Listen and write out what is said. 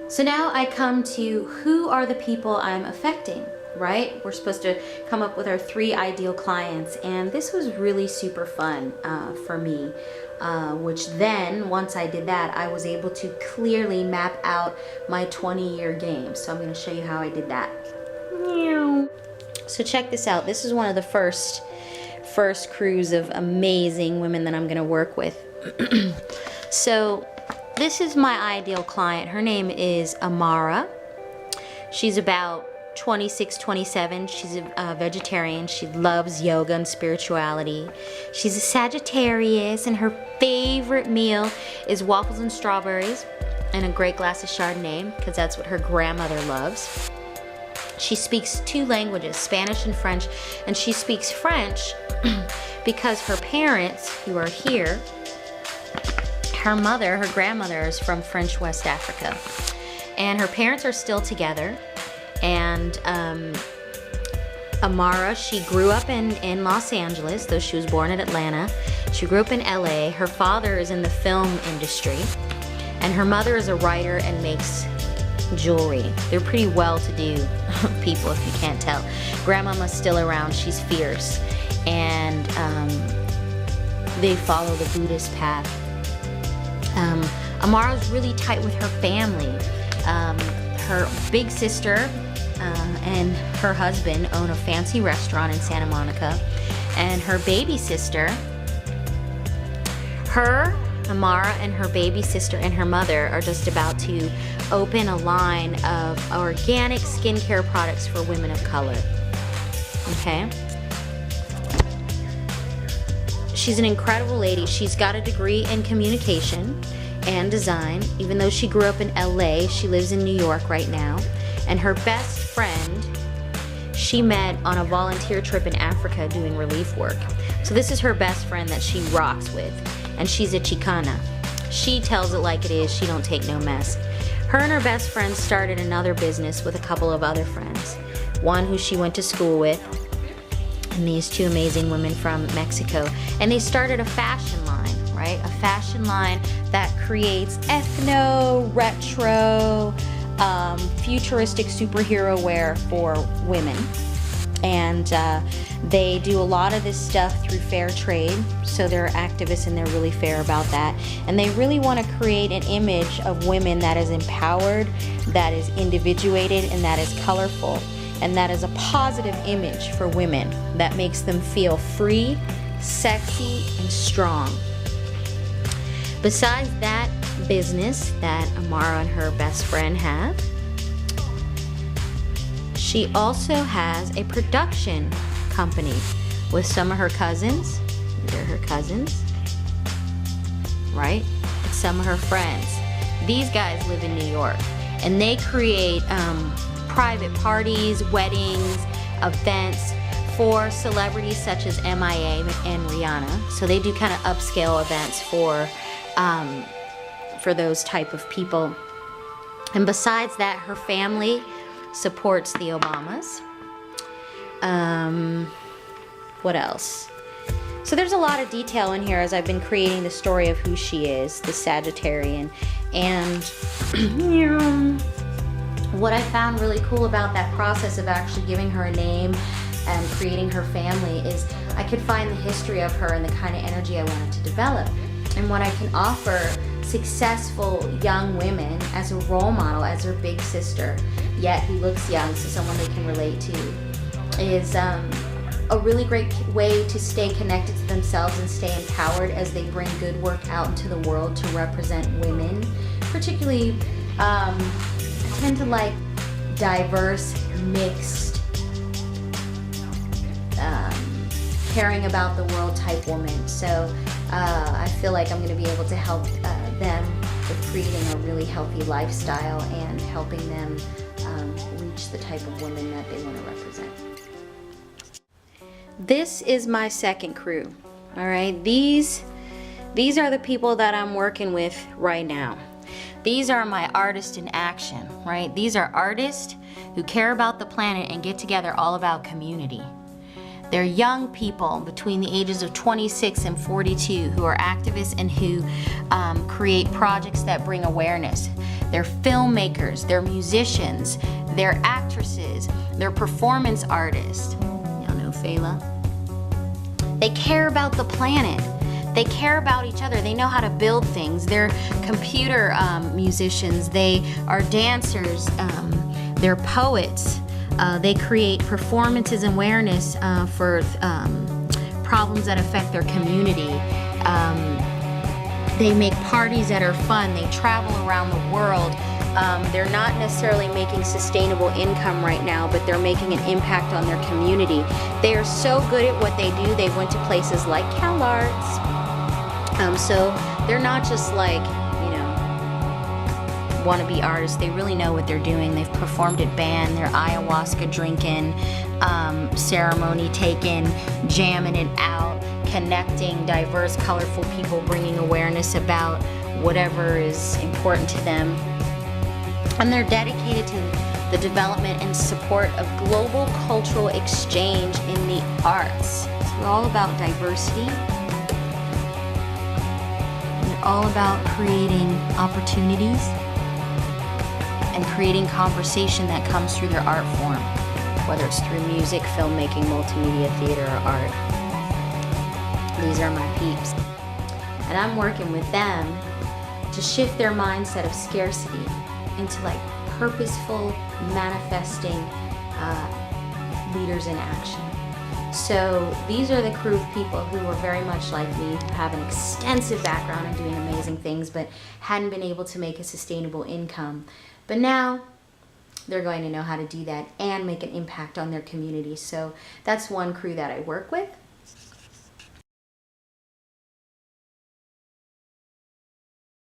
So now I come to who are the people I'm affecting, right? We're supposed to come up with our 3 ideal clients, and this was really super fun for me, which then once I did that, I was able to clearly map out my 20-year game. So I'm going to show you how I did that. So check this out. This is one of the first crews of amazing women that I'm going to work with. So this is my ideal client. Her name is Amara. She's about 26, 27. She's a vegetarian. She loves yoga and spirituality. She's a Sagittarius, and her favorite meal is waffles and strawberries and a great glass of Chardonnay, because that's what her grandmother loves. She speaks 2 languages, Spanish and French, and she speaks French because her parents, who are here, her grandmother is from French West Africa, and her parents are still together. And Amara, she grew up in Los Angeles, though she was born in Atlanta. She grew up in LA. Her father is in the film industry, and her mother is a writer and makes jewelry. They're pretty well-to-do people, if you can't tell. Grandmama's still around. She's fierce, and they follow the Buddhist path. Amara's really tight with her family. Her big sister and her husband own a fancy restaurant in Santa Monica, and her baby sister, Amara and her baby sister and her mother are just about to open a line of organic skincare products for women of color. Okay? She's an incredible lady. She's got a degree in communication and design. Even though she grew up in LA, she lives in New York right now. And her best friend, she met on a volunteer trip in Africa doing relief work. So this is her best friend that she rocks with, and she's a Chicana. She tells it like it is. She don't take no mess. Her and her best friend started another business with a couple of other friends. One who she went to school with, and these 2 amazing women from Mexico. And they started a fashion line, right? A fashion line that creates ethno, retro, futuristic superhero wear for women. And they do a lot of this stuff through fair trade, so they're activists and they're really fair about that. And they really want to create an image of women that is empowered, that is individuated, and that is colorful, and that is a positive image for women that makes them feel free, sexy, and strong. Besides that business that Amara and her best friend have, she also has a production company with some of her cousins. These are her cousins, right? And some of her friends. These guys live in New York, and they create private parties, weddings, events for celebrities such as MIA and Rihanna. So they do kind of upscale events for those type of people. And besides that, her family supports the Obamas. What else? So there's a lot of detail in here as I've been creating the story of who she is, the Sagittarian. And what I found really cool about that process of actually giving her a name and creating her family is I could find the history of her and the kind of energy I wanted to develop. And what I can offer successful young women as a role model, as her big sister, yet who looks young, so someone they can relate to, is a really great way to stay connected to themselves and stay empowered as they bring good work out into the world to represent women. Particularly, I tend to like diverse, mixed, caring about the world type woman. So I feel like I'm going to be able to help them with creating a really healthy lifestyle and helping them reach the type of women that they want to represent. This is my second crew. All right, these are the people that I'm working with right now. These are my artists in action, right? These are artists who care about the planet and get together all about community. They're young people between the ages of 26 and 42 who are activists and who create projects that bring awareness. they're filmmakers, they're musicians, they're actresses, they're performance artists. Y'all know Fela. They care about the planet. They care about each other. They know how to build things. They're computer musicians. They are dancers. They're poets. They create performances and awareness for problems that affect their community. They make parties that are fun. They travel around the world. They're not necessarily making sustainable income right now, but they're making an impact on their community. They are so good at what they do. They went to places like CalArts. So they're not just like, you know, wannabe artists. They really know what they're doing. They've performed at band, they're ayahuasca drinking, ceremony taking, jamming it out, connecting diverse, colorful people, bringing awareness about whatever is important to them. And they're dedicated to the development and support of global cultural exchange in the arts. So we're all about diversity. We're all about creating opportunities and creating conversation that comes through their art form, whether it's through music, filmmaking, multimedia, theater, or art. These are my peeps. And I'm working with them to shift their mindset of scarcity into like purposeful, manifesting leaders in action. So these are the crew of people who were very much like me, who have an extensive background in doing amazing things, but hadn't been able to make a sustainable income. But now they're going to know how to do that and make an impact on their community. So that's one crew that I work with.